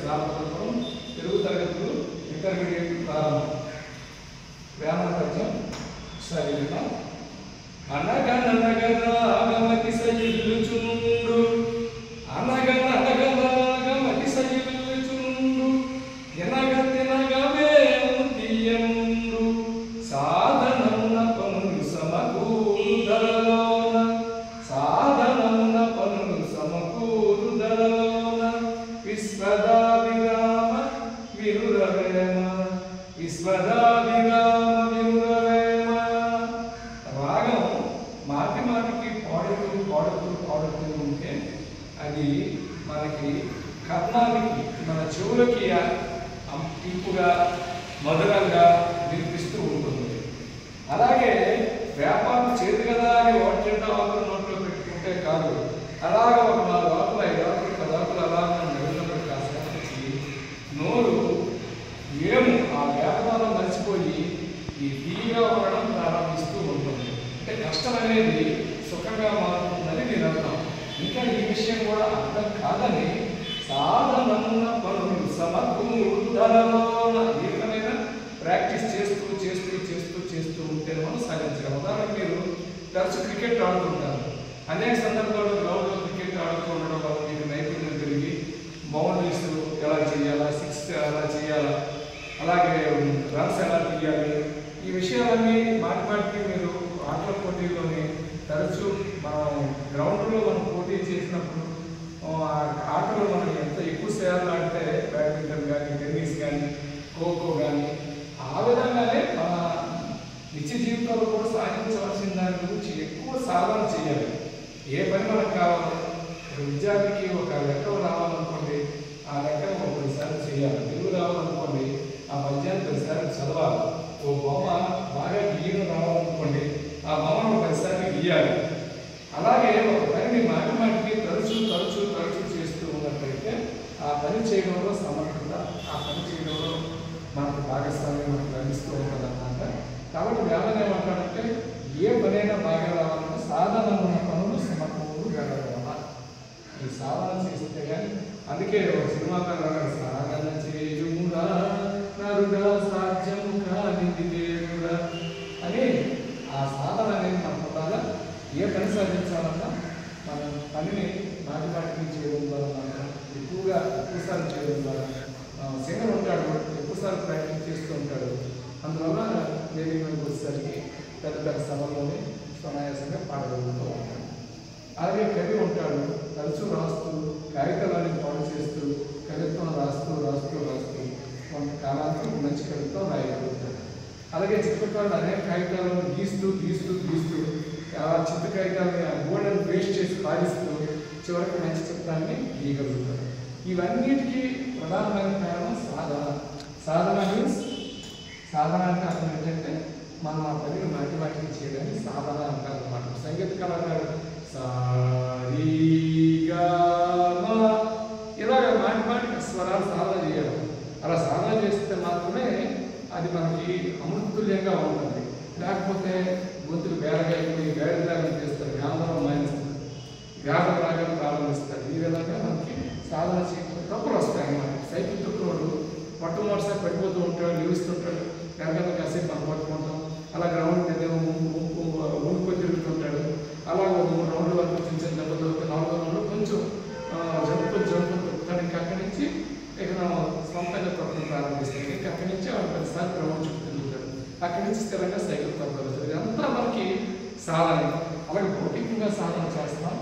ప్రారంభం, తెలుగు తరగతులు ఇంటర్మీడియట్ ప్రారంభం. వేమన పద్యం సరిగ్గా అనగనగరాగమతి సయిల్లుచునుండు, అనగనగరాగమతి సయిల్లుచునుండు, ఎనగ తినగవేము తీయనుండు, సాధనమున పనులు సమకూరు ధరలోన, సాధనమున పనులు సమకూరు ధరలోన, విశ్వదాభిరామ విరురవేమ, విశ్వదాభిరామ విరురవేమ. రాగం మాటి మాటికి పాడుతూ ఉంటే అది మనకి కర్ణానికి, మన చెవులకి ఇంపుగా మధురంగా వినిపిస్తూ ఉంటుంది. అలాగే వ్యాపారం చేతి కదా అని ఒకటి ఆకులు నోట్లో పెట్టుకుంటే కాదు, అలాగ ఒక 4 ఆకులు 5 ఆకులు 10 ఆకులు అలాగ నవ్వినప్పుడు కాసేపటికి నోరు ఏము ఆ వ్యాపారం మర్చిపోయి ఈ తీగా ఉండడం ప్రారంభిస్తూ ఉంటుంది. అంటే కష్టం అనేది సుఖంగా మారుతుందని నేను అర్థం. ఇంకా ఈ విషయం కూడా అర్థం కాదని సాధనమున పనులు సమకూరుదలలోన ఈ విధమైన ప్రాక్టీస్ చేస్తూ ఉంటే మనం సాధించగలం. ఉదాహరణకు మీరు తరచు క్రికెట్ ఆడుతుంటారు. అనేక సందర్భాల్లో గ్రౌండ్లో క్రికెట్ ఆడుతూ ఉండడం వల్ల మీకు నైపుణ్యం పెరిగి బౌండరీస్ ఎలా చేయాలా, 6 ఎలా చేయాలా, అలాగే రన్స్ ఎలా తీయాలి, ఈ విషయాలన్నీ మాటికి మీరు ఆటల పోటీల్లోని తరచూ మనం గ్రౌండ్లో మనం పోటీ చేసినప్పుడు ఆటలో మనం ఎంత ఎక్కువ సేవలు ఆడితే బ్యాడ్మింటన్ కానీ, టెన్నిస్ కానీ, ఖోఖో కానీ, ఆ విధంగానే మన నిత్య జీవితంలో కూడా సాధించవలసిన దాని గురించి ఎక్కువ సాధన చేయాలి. ఏ పని మనకు కావాలో, విద్యార్థికి ఒక లెక్కలు రావాలనుకోండి, ఆ లెక్కను 10 సార్లు చేయాలి. తెలుగు రావాలనుకోండి, ఆ పద్యాన్ని 10 సార్లు చదవాలి. ఓ బొమ్మ బాగా గీయడం రావాలనుకోండి, ఆ బొమ్మను 10 సార్లు గీయాలి. అలాగే ఒక పనిని మాటికి తరచూ చేస్తూ ఉన్నట్లయితే ఆ పని చేయడంలో సమర్థత, ఆ పని చేయడంలో మనకు భాగస్వామ్యం మనకు లభిస్తూ ఉంటుంది అన్నమాట. కాబట్టి వేమన ఏమంటాడంటే ఏ పనైనా బాగా రావాలంటే సాధన ఉన్న పనులు సమకూరు గలగల. ఈ సాధన చేస్తే కానీ, అందుకే ఒక సినిమా సాధన చేయుమురా నరుడా సాధ్యము కానిది దేవుడా అని ఆ సాధన అనేది మన పొందాలా. ఏ పని సాధించాలన్నా మన పనిని మాటికి చేయడం ద్వారా, మనం ఎక్కువసార్లు చేయడం ద్వారా, సింగర్ ఉంటాడు ఎక్కువసార్లు ప్రాక్టీస్ చేస్తూ ఉంటాడు. అందువల్ల వేదిక మీదకి వచ్చేసరికి పెద్ద సభల్లోనే సునాయాసంగా పాడగలుగుతూ ఉంటాడు. అలాగే కవి ఉంటాడు, తరచూ రాస్తూ కాగితాలని పాడు చేస్తూ కవిత్వం రాస్తూ కొంతకాలానికి మంచి కవిత్వం రాయగలుగుతాడు. అలాగే చిత్రకారుడు అనేక కాగితాలను గీస్తూ ఆ చిత్ర కాగితాలని గోడను పేస్ట్ చేసి పాలిస్తూ చివరికి మంచి చిత్రాన్ని గీయగలుగుతాడు. ఇవన్నిటికీ ప్రధానమైన కారణం సాధన. సాధన మీన్స్, సాధన అంటే అర్థం ఏంటంటే మనం ఆ పనిని మాటికి చేయడానికి సాధన అంటారు అన్నమాట. సంగీత కళాకారుడు ఇలాగ మాటికి స్వరాలు సాధన చేయాలి. అలా సాధన చేస్తే మాత్రమే అది మనకి అమృతుల్యంగా ఉంటుంది. లేకపోతే గొంతులు బేరగాయని వేడలాగా చేస్తారు, గాంధర్వం మానేస్తారు, గాఢం రాగాలు ప్రారంభిస్తారు. ఈ విధంగా మనకి సాధన చేయకపోతే తప్పులు వస్తాయి అన్నమాట. సైకిల్ తొక్కునోడు మొట్టమొదటిసారి పడిపోతూ ఉంటాడు, నిలుస్తుంటాడు, వెనకాల కాసేపు మనం పట్టుకుంటాం. అలా గ్రౌండ్ మీద ఊనుకో తిరుగుతుంటాడు. అలా 3 రౌండ్ల వరకు చిన్న దెబ్బతో 4వ రౌండ్లో కొంచెం జంపు తొక్కుతాడు. ఇంకా అక్కడి నుంచి ఇక సొంతంగా తొక్కడం ప్రారంభిస్తాడు. ఇంకా అక్కడి నుంచి 10 సార్లు గ్రౌండ్ చుట్టూ తిరుగుతాడు. అక్కడి నుంచి స్థిరంగా సైకిల్ తొక్కగలుగుతాడు. ఇదంతా మనకి సాధన. అలాగే భౌతికంగా సాధన చేస్తాం,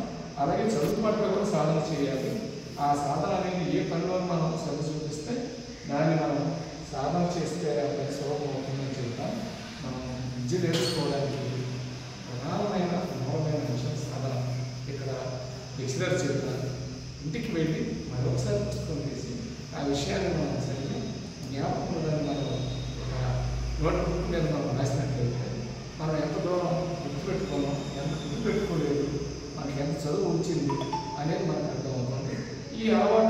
అలాగే చదువు పట్ల కూడా సాధన చేయాలి. ఆ సాధన అనేది ఏ పనిలో మనం చదువు చూపిస్తే దాన్ని మనం సాధన చేస్తే అది సులభం అవుతుందని చెప్తాం. మనం విద్య నేర్చుకోవడానికి ప్రధానమైన విషయం సాధన. ఇక్కడ లెక్చరర్ చెప్తారు, ఇంటికి వెళ్ళి మరొకసారి పుస్తకం తీసి ఆ విషయాన్ని మనం సరిగ్గా జ్ఞాపకం మనం ఒక నోట్బుక్ మీద మనం రాసినట్లయితే మనం ఎంత దూరం గుర్తుపెట్టుకున్నాం, ఎంత గుర్తుపెట్టుకోలేదు, మనకి ఎంత చదువు వచ్చింది అనేది మనకు అర్థమవుతుంది. ఈ అలవాటు